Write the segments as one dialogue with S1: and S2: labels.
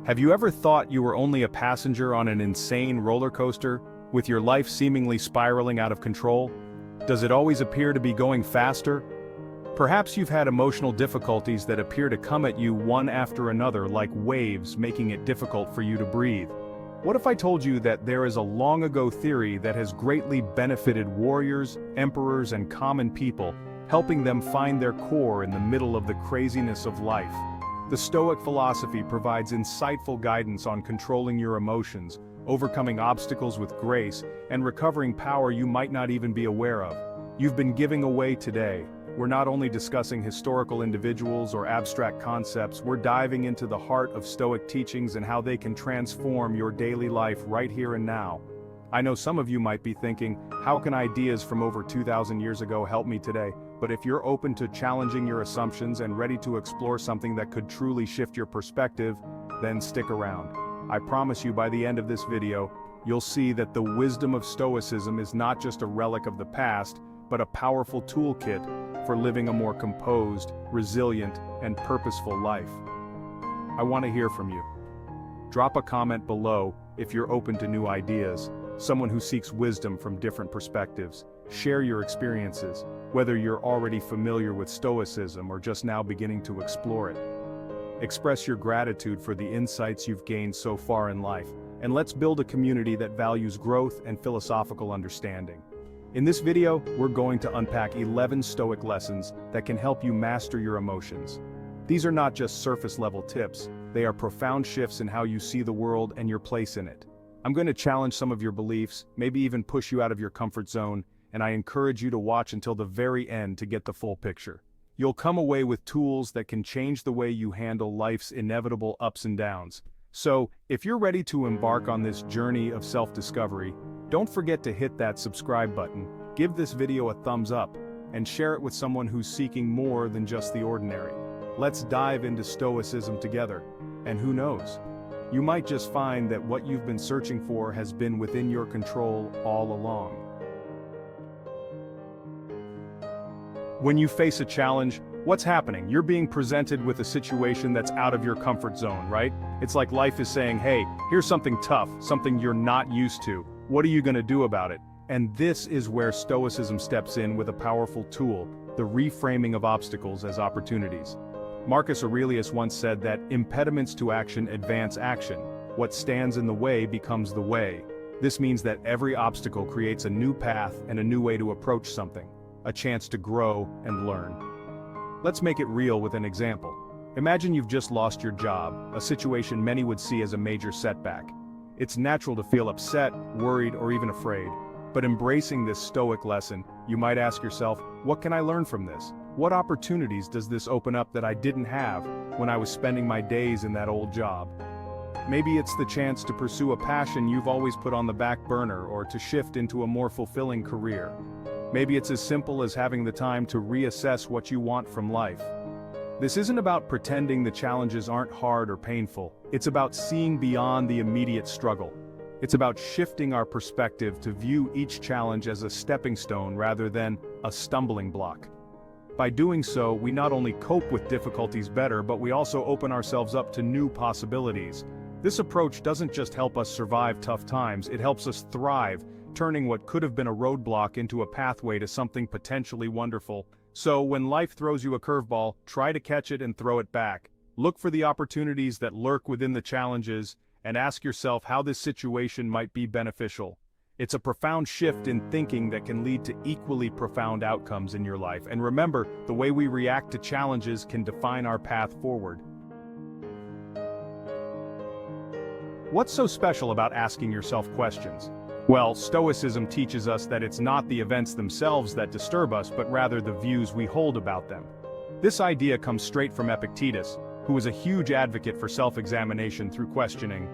S1: Have you ever thought you were only a passenger on an insane roller coaster, with your life seemingly spiraling out of control? Does it always appear to be going faster? Perhaps you've had emotional difficulties that appear to come at you one after another like waves, making it difficult for you to breathe. What if I told you that there is a long-ago theory that has greatly benefited warriors, emperors, and common people, helping them find their core in the middle of the craziness of life? The Stoic philosophy provides insightful guidance on controlling your emotions, overcoming obstacles with grace, and recovering power you might not even be aware of. You've been giving away today. We're not only discussing historical individuals or abstract concepts, we're diving into the heart of Stoic teachings and how they can transform your daily life right here and now. I know some of you might be thinking, how can ideas from over 2,000 years ago help me today? But if you're open to challenging your assumptions and ready to explore something that could truly shift your perspective, then stick around. I promise you by the end of this video, you'll see that the wisdom of Stoicism is not just a relic of the past, but a powerful toolkit for living a more composed, resilient, and purposeful life. I want to hear from you. Drop a comment below if you're open to new ideas, someone who seeks wisdom from different perspectives. Share your experiences, whether you're already familiar with Stoicism or just now beginning to explore it. Express your gratitude for the insights you've gained so far in life, and let's build a community that values growth and philosophical understanding. In this video, we're going to unpack 11 Stoic lessons that can help you master your emotions. These are not just surface-level tips, they are profound shifts in how you see the world and your place in it. I'm going to challenge some of your beliefs, maybe even push you out of your comfort zone, and I encourage you to watch until the very end to get the full picture. You'll come away with tools that can change the way you handle life's inevitable ups and downs. So, if you're ready to embark on this journey of self-discovery, don't forget to hit that subscribe button, give this video a thumbs up, and share it with someone who's seeking more than just the ordinary. Let's dive into Stoicism together, and who knows? You might just find that what you've been searching for has been within your control all along. When you face a challenge, what's happening? You're being presented with a situation that's out of your comfort zone, right? It's like life is saying, hey, here's something tough, something you're not used to. What are you going to do about it? And this is where Stoicism steps in with a powerful tool, the reframing of obstacles as opportunities. Marcus Aurelius once said that impediments to action advance action. What stands in the way becomes the way. This means that every obstacle creates a new path and a new way to approach something, a chance to grow and learn. Let's make it real with an example. Imagine you've just lost your job, a situation many would see as a major setback. It's natural to feel upset, worried, or even afraid. But embracing this Stoic lesson, you might ask yourself, what can I learn from this? What opportunities does this open up that I didn't have when I was spending my days in that old job? Maybe it's the chance to pursue a passion you've always put on the back burner or to shift into a more fulfilling career. Maybe it's as simple as having the time to reassess what you want from life. This isn't about pretending the challenges aren't hard or painful. It's about seeing beyond the immediate struggle. It's about shifting our perspective to view each challenge as a stepping stone rather than a stumbling block. By doing so, we not only cope with difficulties better, but we also open ourselves up to new possibilities. This approach doesn't just help us survive tough times, it helps us thrive, turning what could have been a roadblock into a pathway to something potentially wonderful. So when life throws you a curveball, try to catch it and throw it back. Look for the opportunities that lurk within the challenges, and ask yourself how this situation might be beneficial. It's a profound shift in thinking that can lead to equally profound outcomes in your life. And remember, the way we react to challenges can define our path forward. What's so special about asking yourself questions? Well, Stoicism teaches us that it's not the events themselves that disturb us, but rather the views we hold about them. This idea comes straight from Epictetus, who was a huge advocate for self-examination through questioning.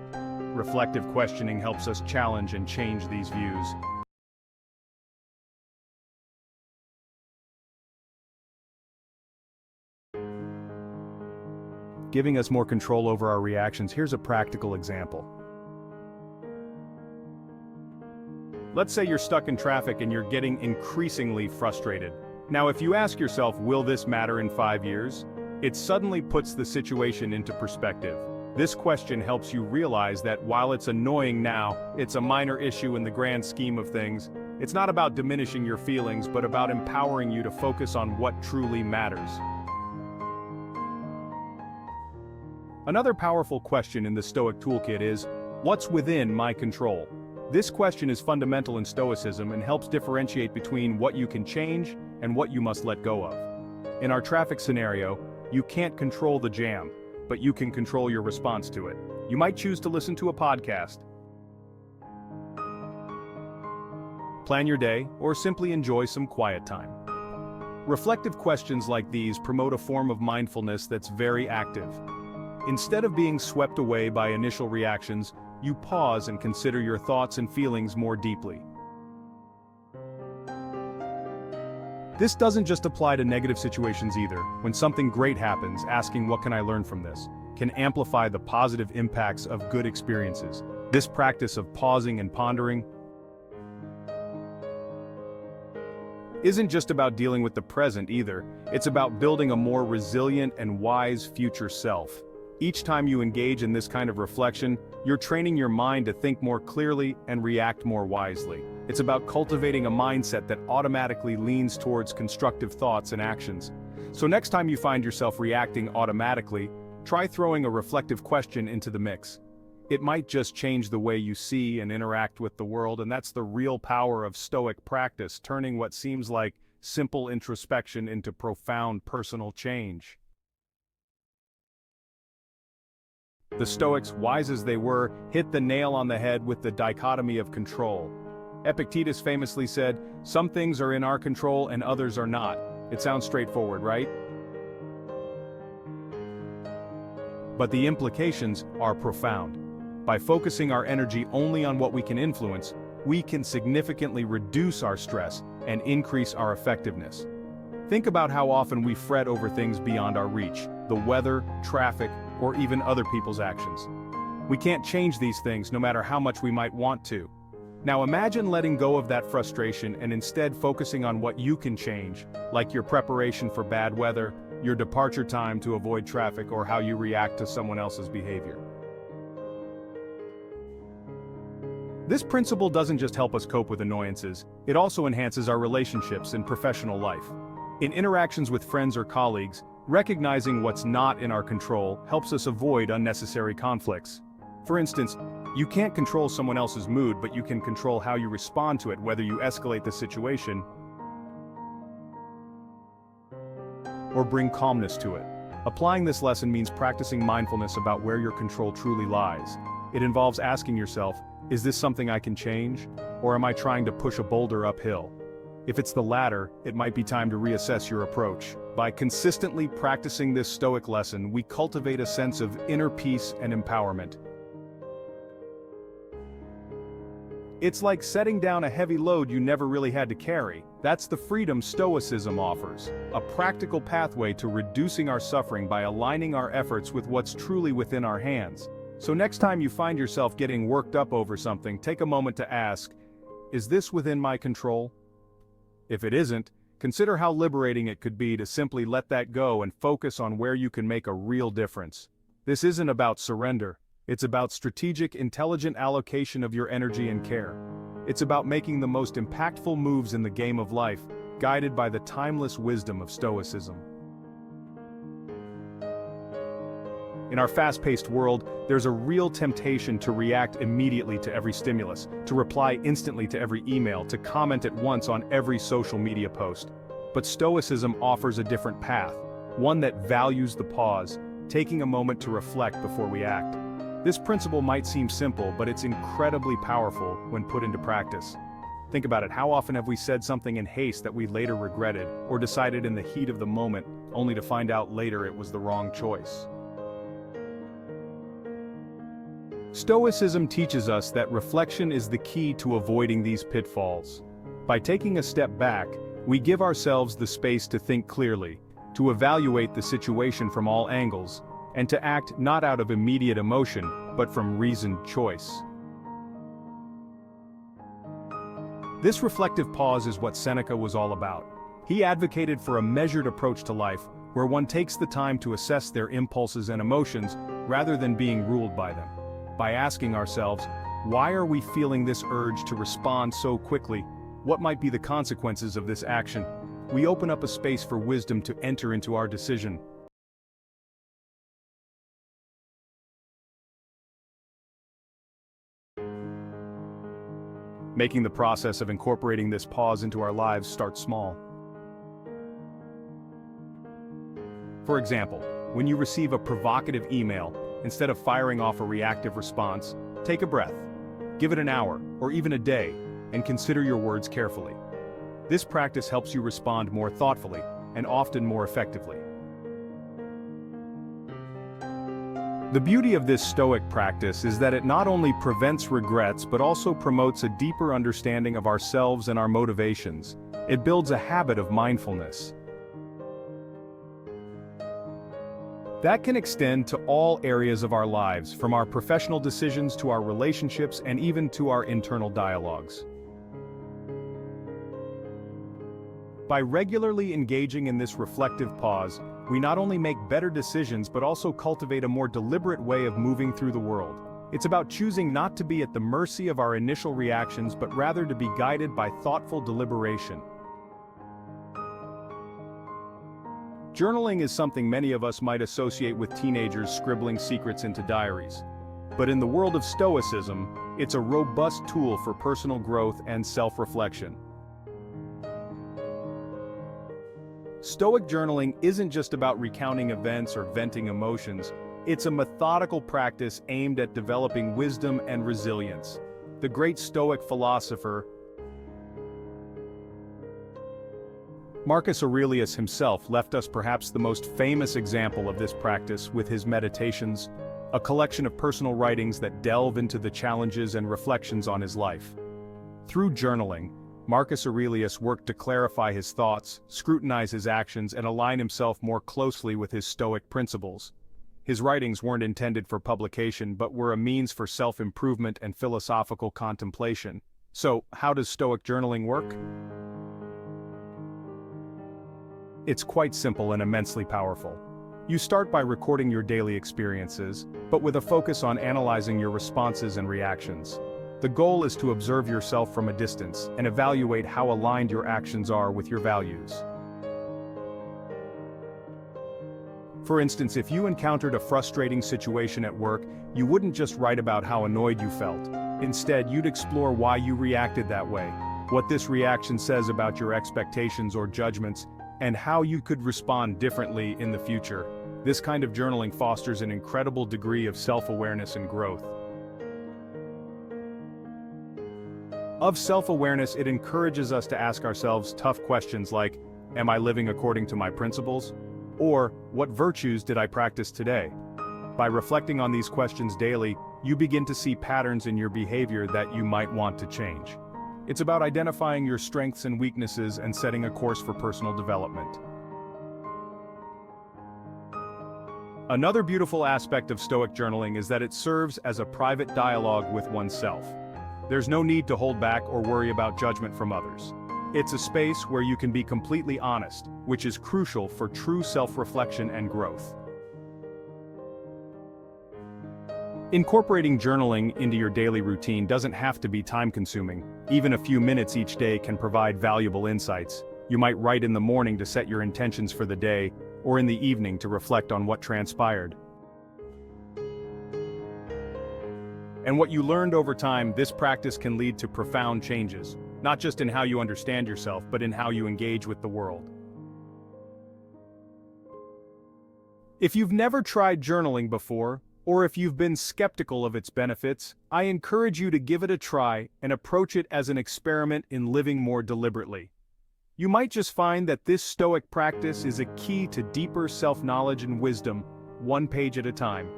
S1: Reflective questioning helps us challenge and change these views. Giving us more control over our reactions, here's a practical example. Let's say you're stuck in traffic and you're getting increasingly frustrated. Now, if you ask yourself, will this matter in 5 years? It suddenly puts the situation into perspective. This question helps you realize that while it's annoying now, it's a minor issue in the grand scheme of things. It's not about diminishing your feelings, but about empowering you to focus on what truly matters. Another powerful question in the Stoic toolkit is, what's within my control? This question is fundamental in Stoicism and helps differentiate between what you can change and what you must let go of. In our traffic scenario, you can't control the jam, but you can control your response to it. You might choose to listen to a podcast, plan your day, or simply enjoy some quiet time. Reflective questions like these promote a form of mindfulness that's very active. Instead of being swept away by initial reactions, you pause and consider your thoughts and feelings more deeply. This doesn't just apply to negative situations either. When something great happens, asking what can I learn from this can amplify the positive impacts of good experiences. This practice of pausing and pondering isn't just about dealing with the present either. It's about building a more resilient and wise future self. Each time you engage in this kind of reflection, you're training your mind to think more clearly and react more wisely. It's about cultivating a mindset that automatically leans towards constructive thoughts and actions. So next time you find yourself reacting automatically, try throwing a reflective question into the mix. It might just change the way you see and interact with the world, and that's the real power of Stoic practice, turning what seems like simple introspection into profound personal change. The Stoics, wise as they were, hit the nail on the head with the dichotomy of control. Epictetus famously said, "Some things are in our control and others are not." It sounds straightforward, right? But the implications are profound. By focusing our energy only on what we can influence, we can significantly reduce our stress and increase our effectiveness. Think about how often we fret over things beyond our reach, the weather, traffic, or even other people's actions. We can't change these things no matter how much we might want to. Now imagine letting go of that frustration and instead focusing on what you can change, like your preparation for bad weather, your departure time to avoid traffic, or how you react to someone else's behavior. This principle doesn't just help us cope with annoyances, it also enhances our relationships in professional life. In interactions with friends or colleagues, recognizing what's not in our control helps us avoid unnecessary conflicts. For instance, you can't control someone else's mood, but you can control how you respond to it, whether you escalate the situation or bring calmness to it. Applying this lesson means practicing mindfulness about where your control truly lies. It involves asking yourself, is this something I can change, or am I trying to push a boulder uphill? If it's the latter, it might be time to reassess your approach. By consistently practicing this Stoic lesson, we cultivate a sense of inner peace and empowerment. It's like setting down a heavy load you never really had to carry. That's the freedom Stoicism offers, a practical pathway to reducing our suffering by aligning our efforts with what's truly within our hands. So next time you find yourself getting worked up over something, take a moment to ask, is this within my control? If it isn't, consider how liberating it could be to simply let that go and focus on where you can make a real difference. This isn't about surrender. It's about strategic, intelligent allocation of your energy and care. It's about making the most impactful moves in the game of life, guided by the timeless wisdom of Stoicism. In our fast-paced world, there's a real temptation to react immediately to every stimulus, to reply instantly to every email, to comment at once on every social media post. But Stoicism offers a different path, one that values the pause, taking a moment to reflect before we act. This principle might seem simple, but it's incredibly powerful when put into practice. Think about it, how often have we said something in haste that we later regretted, or decided in the heat of the moment, only to find out later it was the wrong choice? Stoicism teaches us that reflection is the key to avoiding these pitfalls. By taking a step back, we give ourselves the space to think clearly, to evaluate the situation from all angles, and to act not out of immediate emotion, but from reasoned choice. This reflective pause is what Seneca was all about. He advocated for a measured approach to life, where one takes the time to assess their impulses and emotions rather than being ruled by them. By asking ourselves, why are we feeling this urge to respond so quickly? What might be the consequences of this action? We open up a space for wisdom to enter into our decision. Making the process of incorporating this pause into our lives start small. For example, when you receive a provocative email, instead of firing off a reactive response, take a breath. Give it an hour, or even a day, and consider your words carefully. This practice helps you respond more thoughtfully, and often more effectively. The beauty of this Stoic practice is that it not only prevents regrets but also promotes a deeper understanding of ourselves and our motivations. It builds a habit of mindfulness that can extend to all areas of our lives, from our professional decisions to our relationships and even to our internal dialogues. By regularly engaging in this reflective pause, we not only make better decisions but also cultivate a more deliberate way of moving through the world. It's about choosing not to be at the mercy of our initial reactions but rather to be guided by thoughtful deliberation. Journaling is something many of us might associate with teenagers scribbling secrets into diaries. But in the world of Stoicism, it's a robust tool for personal growth and self-reflection. Stoic journaling isn't just about recounting events or venting emotions, it's a methodical practice aimed at developing wisdom and resilience. The great Stoic philosopher, Marcus Aurelius himself left us perhaps the most famous example of this practice with his Meditations, a collection of personal writings that delve into the challenges and reflections on his life. Through journaling, Marcus Aurelius worked to clarify his thoughts, scrutinize his actions, and align himself more closely with his Stoic principles. His writings weren't intended for publication but were a means for self-improvement and philosophical contemplation. So, how does Stoic journaling work? It's quite simple and immensely powerful. You start by recording your daily experiences, but with a focus on analyzing your responses and reactions. The goal is to observe yourself from a distance and evaluate how aligned your actions are with your values. For instance, if you encountered a frustrating situation at work, you wouldn't just write about how annoyed you felt. Instead, you'd explore why you reacted that way, what this reaction says about your expectations or judgments, and how you could respond differently in the future. This kind of journaling fosters an incredible degree of self-awareness and growth. Of self-awareness, it encourages us to ask ourselves tough questions like, am I living according to my principles? Or, what virtues did I practice today? By reflecting on these questions daily, you begin to see patterns in your behavior that you might want to change. It's about identifying your strengths and weaknesses and setting a course for personal development. Another beautiful aspect of Stoic journaling is that it serves as a private dialogue with oneself. There's no need to hold back or worry about judgment from others. It's a space where you can be completely honest, which is crucial for true self-reflection and growth. Incorporating journaling into your daily routine doesn't have to be time-consuming. Even a few minutes each day can provide valuable insights. You might write in the morning to set your intentions for the day, or in the evening to reflect on what transpired. And what you learned over time, this practice can lead to profound changes, not just in how you understand yourself, but in how you engage with the world. If you've never tried journaling before, or if you've been skeptical of its benefits, I encourage you to give it a try and approach it as an experiment in living more deliberately. You might just find that this Stoic practice is a key to deeper self-knowledge and wisdom, one page at a time.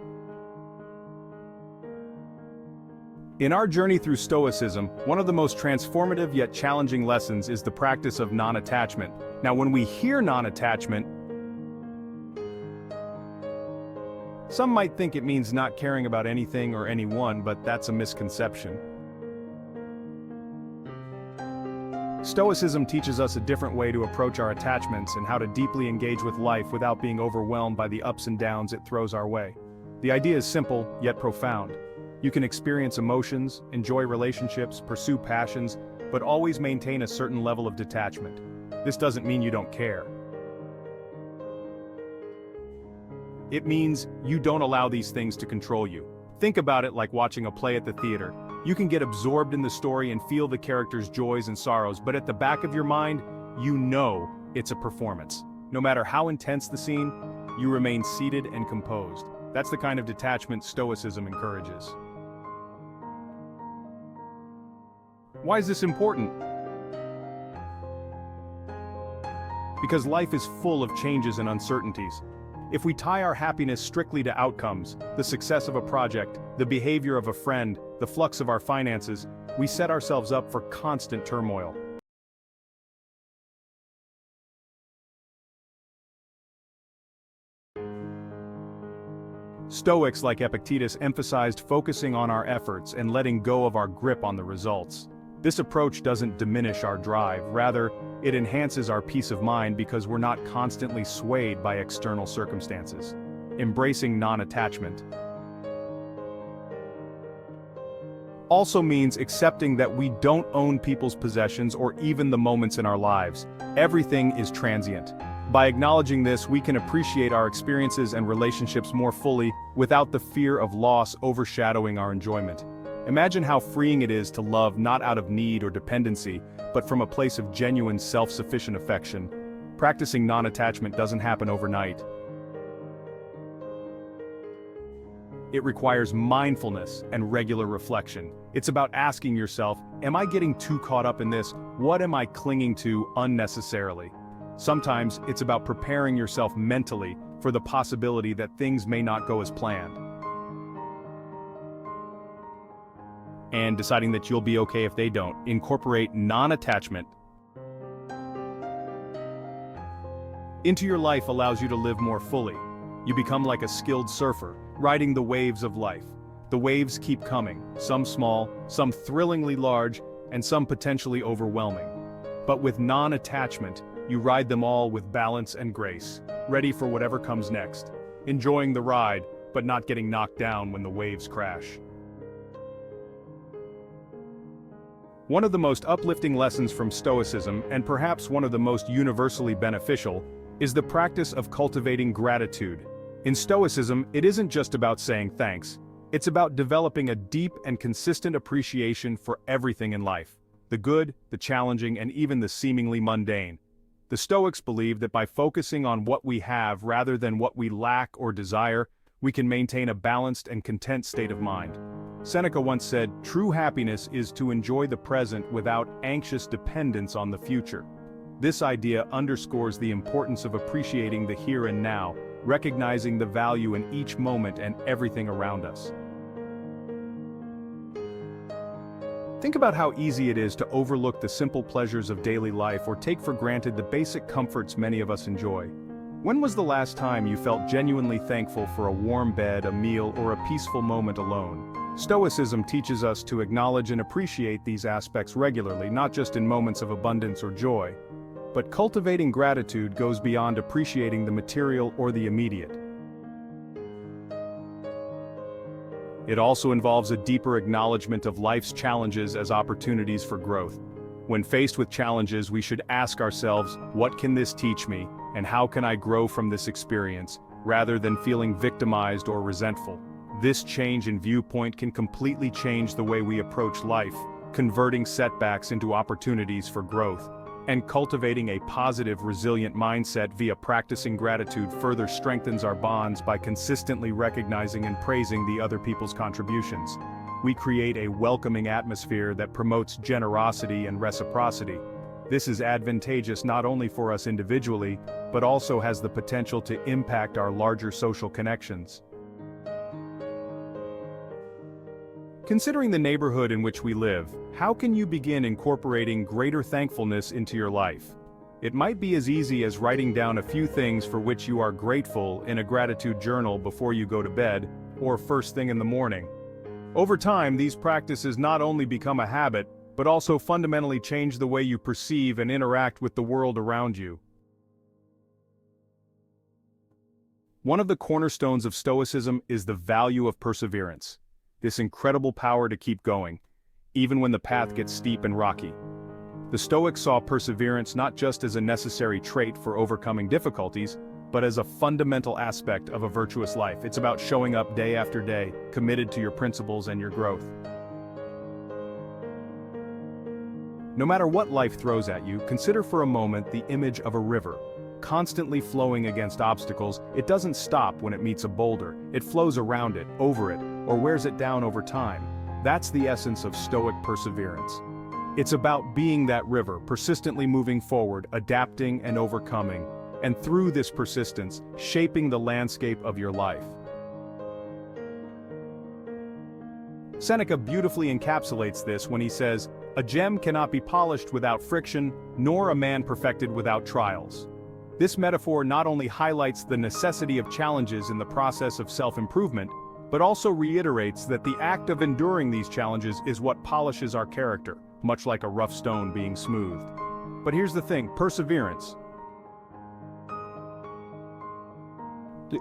S1: In our journey through Stoicism, one of the most transformative yet challenging lessons is the practice of non-attachment. Now, when we hear non-attachment, some might think it means not caring about anything or anyone, but that's a misconception. Stoicism teaches us a different way to approach our attachments and how to deeply engage with life without being overwhelmed by the ups and downs it throws our way. The idea is simple, yet profound. You can experience emotions, enjoy relationships, pursue passions, but always maintain a certain level of detachment. This doesn't mean you don't care. It means you don't allow these things to control you. Think about it like watching a play at the theater. You can get absorbed in the story and feel the characters' joys and sorrows, but at the back of your mind, you know it's a performance. No matter how intense the scene, you remain seated and composed. That's the kind of detachment Stoicism encourages. Why is this important? Because life is full of changes and uncertainties. If we tie our happiness strictly to outcomes, the success of a project, the behavior of a friend, the flux of our finances, we set ourselves up for constant turmoil. Stoics like Epictetus emphasized focusing on our efforts and letting go of our grip on the results. This approach doesn't diminish our drive, rather, it enhances our peace of mind because we're not constantly swayed by external circumstances. Embracing non-attachment also means accepting that we don't own people's possessions or even the moments in our lives. Everything is transient. By acknowledging this, we can appreciate our experiences and relationships more fully without the fear of loss overshadowing our enjoyment. Imagine how freeing it is to love not out of need or dependency, but from a place of genuine self-sufficient affection. Practicing non-attachment doesn't happen overnight. It requires mindfulness and regular reflection. It's about asking yourself, am I getting too caught up in this? What am I clinging to unnecessarily? Sometimes it's about preparing yourself mentally for the possibility that things may not go as planned. And deciding that you'll be okay if they don't. Incorporate non-attachment into your life allows you to live more fully. You become like a skilled surfer, riding the waves of life. The waves keep coming, some small, some thrillingly large, and some potentially overwhelming. But with non-attachment, you ride them all with balance and grace, ready for whatever comes next. Enjoying the ride, but not getting knocked down when the waves crash. One of the most uplifting lessons from Stoicism, and perhaps one of the most universally beneficial, is the practice of cultivating gratitude. In Stoicism, it isn't just about saying thanks. It's about developing a deep and consistent appreciation for everything in life. The good, the challenging, and even the seemingly mundane. The Stoics believe that by focusing on what we have rather than what we lack or desire, we can maintain a balanced and content state of mind. Seneca once said, "True happiness is to enjoy the present without anxious dependence on the future." This idea underscores the importance of appreciating the here and now, recognizing the value in each moment and everything around us. Think about how easy it is to overlook the simple pleasures of daily life or take for granted the basic comforts many of us enjoy. When was the last time you felt genuinely thankful for a warm bed, a meal, or a peaceful moment alone? Stoicism teaches us to acknowledge and appreciate these aspects regularly, not just in moments of abundance or joy. But cultivating gratitude goes beyond appreciating the material or the immediate. It also involves a deeper acknowledgement of life's challenges as opportunities for growth. When faced with challenges, we should ask ourselves, what can this teach me, and how can I grow from this experience, rather than feeling victimized or resentful. This change in viewpoint can completely change the way we approach life, converting setbacks into opportunities for growth. And cultivating a positive, resilient mindset via practicing gratitude further strengthens our bonds by consistently recognizing and praising the other people's contributions. We create a welcoming atmosphere that promotes generosity and reciprocity. This is advantageous not only for us individually, but also has the potential to impact our larger social connections. Considering the neighborhood in which we live, how can you begin incorporating greater thankfulness into your life? It might be as easy as writing down a few things for which you are grateful in a gratitude journal before you go to bed, or first thing in the morning. Over time, these practices not only become a habit, but also fundamentally change the way you perceive and interact with the world around you. One of the cornerstones of Stoicism is the value of perseverance, this incredible power to keep going, even when the path gets steep and rocky. The Stoics saw perseverance not just as a necessary trait for overcoming difficulties, but as a fundamental aspect of a virtuous life. It's about showing up day after day, committed to your principles and your growth. No matter what life throws at you, consider for a moment the image of a river. Constantly flowing against obstacles, it doesn't stop when it meets a boulder. It flows around it, over it, or wears it down over time. That's the essence of Stoic perseverance. It's about being that river, persistently moving forward, adapting and overcoming, and through this persistence, shaping the landscape of your life. Seneca beautifully encapsulates this when he says, "A gem cannot be polished without friction, nor a man perfected without trials." This metaphor not only highlights the necessity of challenges in the process of self-improvement, but also reiterates that the act of enduring these challenges is what polishes our character, much like a rough stone being smoothed. But here's the thing, perseverance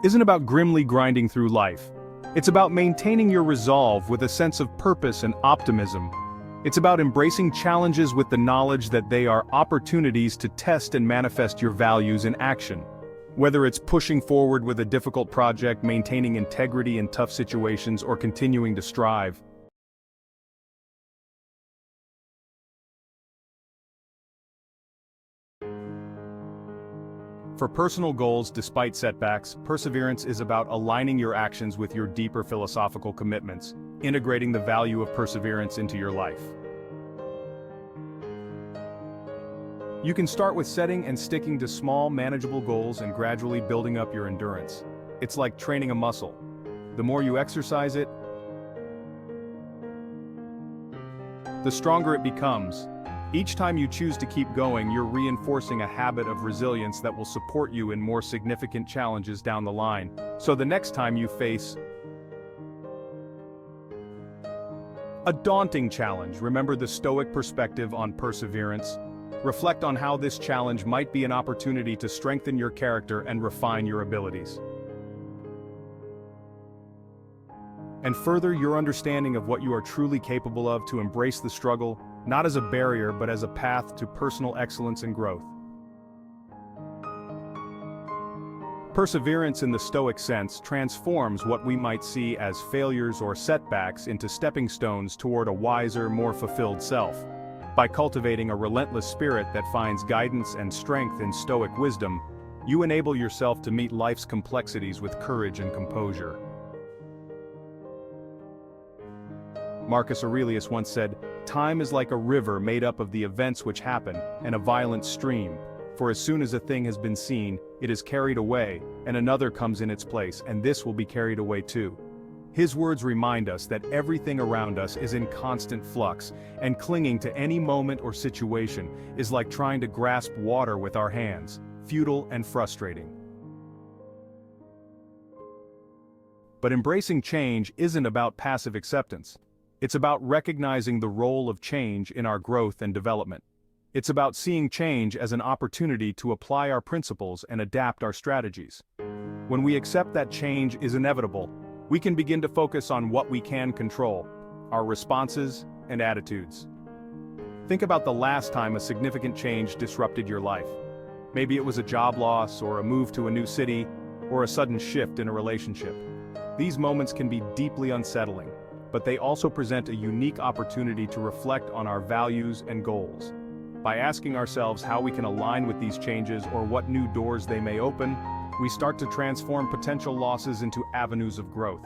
S1: isn't about grimly grinding through life. It's about maintaining your resolve with a sense of purpose and optimism. It's about embracing challenges with the knowledge that they are opportunities to test and manifest your values in action. Whether it's pushing forward with a difficult project, maintaining integrity in tough situations, or continuing to strive. For personal goals despite setbacks, perseverance is about aligning your actions with your deeper philosophical commitments, integrating the value of perseverance into your life. You can start with setting and sticking to small, manageable goals and gradually building up your endurance. It's like training a muscle. The more you exercise it, the stronger it becomes. Each time you choose to keep going, you're reinforcing a habit of resilience that will support you in more significant challenges down the line. So the next time you face a daunting challenge, remember the Stoic perspective on perseverance. Reflect on how this challenge might be an opportunity to strengthen your character and refine your abilities. And further your understanding of what you are truly capable of, to embrace the struggle, not as a barrier but as a path to personal excellence and growth. Perseverance in the Stoic sense transforms what we might see as failures or setbacks into stepping stones toward a wiser, more fulfilled self. By cultivating a relentless spirit that finds guidance and strength in Stoic wisdom, you enable yourself to meet life's complexities with courage and composure. Marcus Aurelius once said, "Time is like a river made up of the events which happen, and a violent stream. For as soon as a thing has been seen, it is carried away, and another comes in its place, and this will be carried away too." His words remind us that everything around us is in constant flux, and clinging to any moment or situation is like trying to grasp water with our hands, futile and frustrating. But embracing change isn't about passive acceptance. It's about recognizing the role of change in our growth and development. It's about seeing change as an opportunity to apply our principles and adapt our strategies. When we accept that change is inevitable, we can begin to focus on what we can control, our responses and attitudes. Think about the last time a significant change disrupted your life. Maybe it was a job loss, or a move to a new city, or a sudden shift in a relationship. These moments can be deeply unsettling, but they also present a unique opportunity to reflect on our values and goals. By asking ourselves how we can align with these changes or what new doors they may open, we start to transform potential losses into avenues of growth.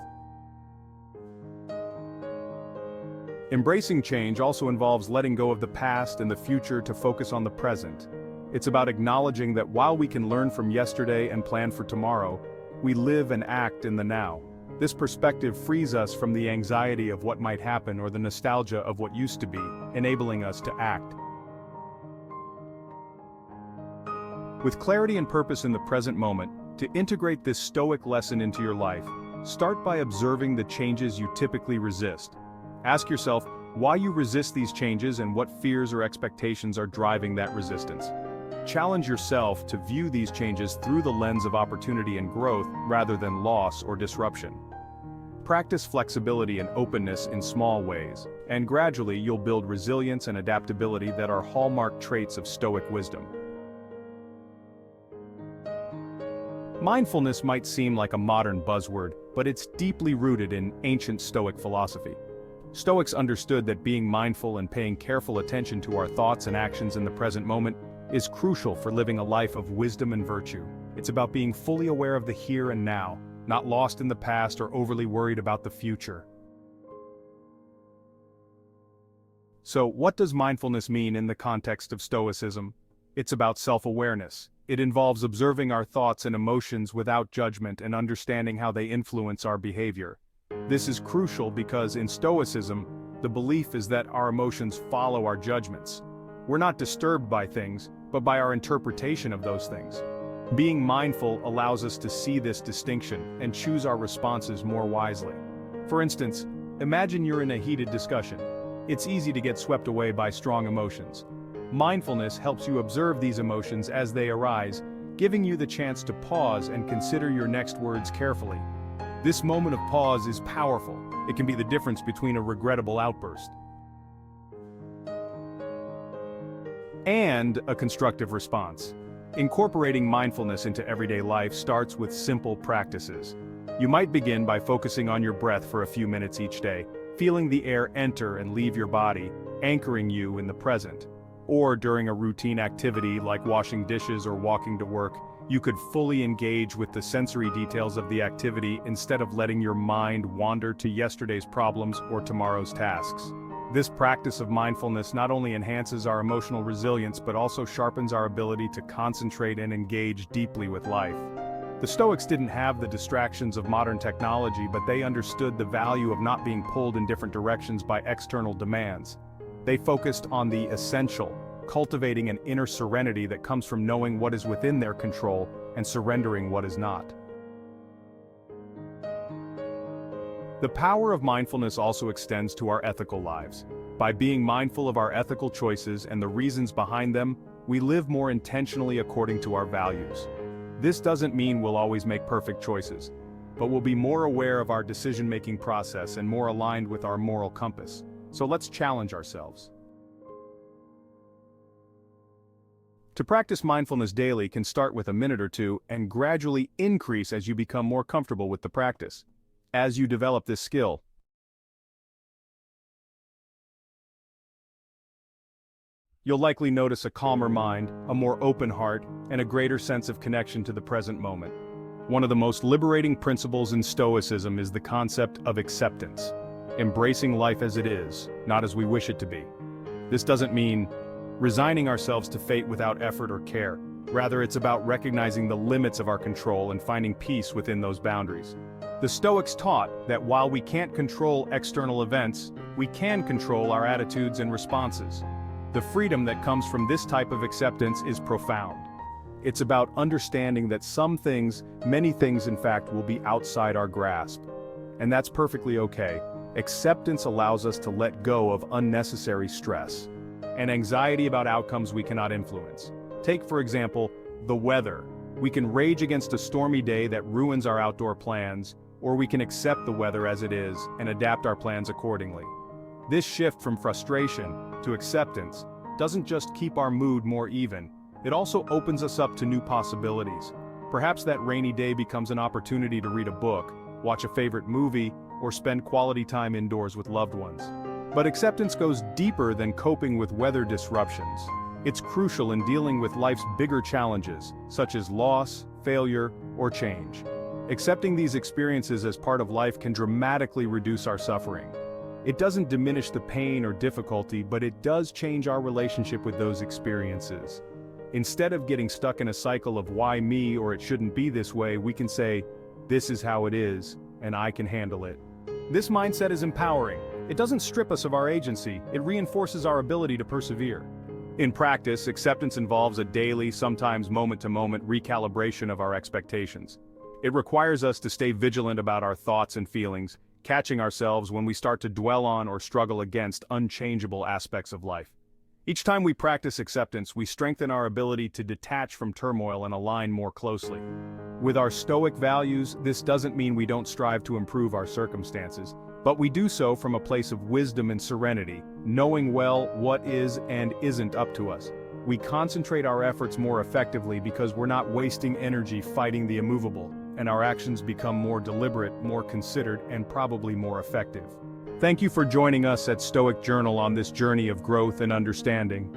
S1: Embracing change also involves letting go of the past and the future to focus on the present. It's about acknowledging that while we can learn from yesterday and plan for tomorrow, we live and act in the now. This perspective frees us from the anxiety of what might happen or the nostalgia of what used to be, enabling us to act. With clarity and purpose in the present moment, to integrate this Stoic lesson into your life, start by observing the changes you typically resist. Ask yourself, why you resist these changes and what fears or expectations are driving that resistance. Challenge yourself to view these changes through the lens of opportunity and growth rather than loss or disruption. Practice flexibility and openness in small ways, and gradually you'll build resilience and adaptability that are hallmark traits of Stoic wisdom. Mindfulness might seem like a modern buzzword, but it's deeply rooted in ancient Stoic philosophy. Stoics understood that being mindful and paying careful attention to our thoughts and actions in the present moment is crucial for living a life of wisdom and virtue. It's about being fully aware of the here and now, not lost in the past or overly worried about the future. So, what does mindfulness mean in the context of Stoicism? It's about self-awareness. It involves observing our thoughts and emotions without judgment and understanding how they influence our behavior. This is crucial because in Stoicism, the belief is that our emotions follow our judgments. We're not disturbed by things, but by our interpretation of those things. Being mindful allows us to see this distinction and choose our responses more wisely. For instance, imagine you're in a heated discussion. It's easy to get swept away by strong emotions. Mindfulness helps you observe these emotions as they arise, giving you the chance to pause and consider your next words carefully. This moment of pause is powerful. It can be the difference between a regrettable outburst and a constructive response. Incorporating mindfulness into everyday life starts with simple practices. You might begin by focusing on your breath for a few minutes each day, feeling the air enter and leave your body, anchoring you in the present. Or during a routine activity like washing dishes or walking to work, you could fully engage with the sensory details of the activity instead of letting your mind wander to yesterday's problems or tomorrow's tasks. This practice of mindfulness not only enhances our emotional resilience but also sharpens our ability to concentrate and engage deeply with life. The Stoics didn't have the distractions of modern technology, but they understood the value of not being pulled in different directions by external demands. They focused on the essential, cultivating an inner serenity that comes from knowing what is within their control and surrendering what is not. The power of mindfulness also extends to our ethical lives. By being mindful of our ethical choices and the reasons behind them, we live more intentionally according to our values. This doesn't mean we'll always make perfect choices, but we'll be more aware of our decision-making process and more aligned with our moral compass. So let's challenge ourselves. To practice mindfulness daily can start with a minute or two and gradually increase as you become more comfortable with the practice. As you develop this skill, you'll likely notice a calmer mind, a more open heart, and a greater sense of connection to the present moment. One of the most liberating principles in Stoicism is the concept of acceptance. Embracing life as it is, not as we wish it to be. This doesn't mean resigning ourselves to fate without effort or care. Rather, it's about recognizing the limits of our control and finding peace within those boundaries. The Stoics taught that while we can't control external events, we can control our attitudes and responses. The freedom that comes from this type of acceptance is profound. It's about understanding that some things, many things in fact, will be outside our grasp. And that's perfectly okay. Acceptance allows us to let go of unnecessary stress and anxiety about outcomes we cannot influence. Take, for example, the weather. We can rage against a stormy day that ruins our outdoor plans, or we can accept the weather as it is and adapt our plans accordingly. This shift from frustration to acceptance doesn't just keep our mood more even, it also opens us up to new possibilities. Perhaps that rainy day becomes an opportunity to read a book, watch a favorite movie, or spend quality time indoors with loved ones. But acceptance goes deeper than coping with weather disruptions. It's crucial in dealing with life's bigger challenges, such as loss, failure, or change. Accepting these experiences as part of life can dramatically reduce our suffering. It doesn't diminish the pain or difficulty, but it does change our relationship with those experiences. Instead of getting stuck in a cycle of why me or it shouldn't be this way, we can say, this is how it is, and I can handle it. This mindset is empowering. It doesn't strip us of our agency, it reinforces our ability to persevere. In practice, acceptance involves a daily, sometimes moment-to-moment recalibration of our expectations. It requires us to stay vigilant about our thoughts and feelings, catching ourselves when we start to dwell on or struggle against unchangeable aspects of life. Each time we practice acceptance, we strengthen our ability to detach from turmoil and align more closely. With our Stoic values, this doesn't mean we don't strive to improve our circumstances, but we do so from a place of wisdom and serenity, knowing well what is and isn't up to us. We concentrate our efforts more effectively because we're not wasting energy fighting the immovable, and our actions become more deliberate, more considered, and probably more effective. Thank you for joining us at Stoic Journal on this journey of growth and understanding.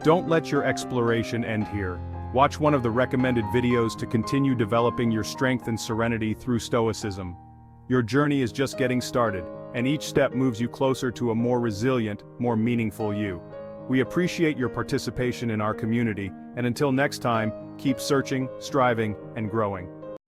S1: Don't let your exploration end here. Watch one of the recommended videos to continue developing your strength and serenity through Stoicism. Your journey is just getting started, and each step moves you closer to a more resilient, more meaningful you. We appreciate your participation in our community, and until next time, keep searching, striving, and growing.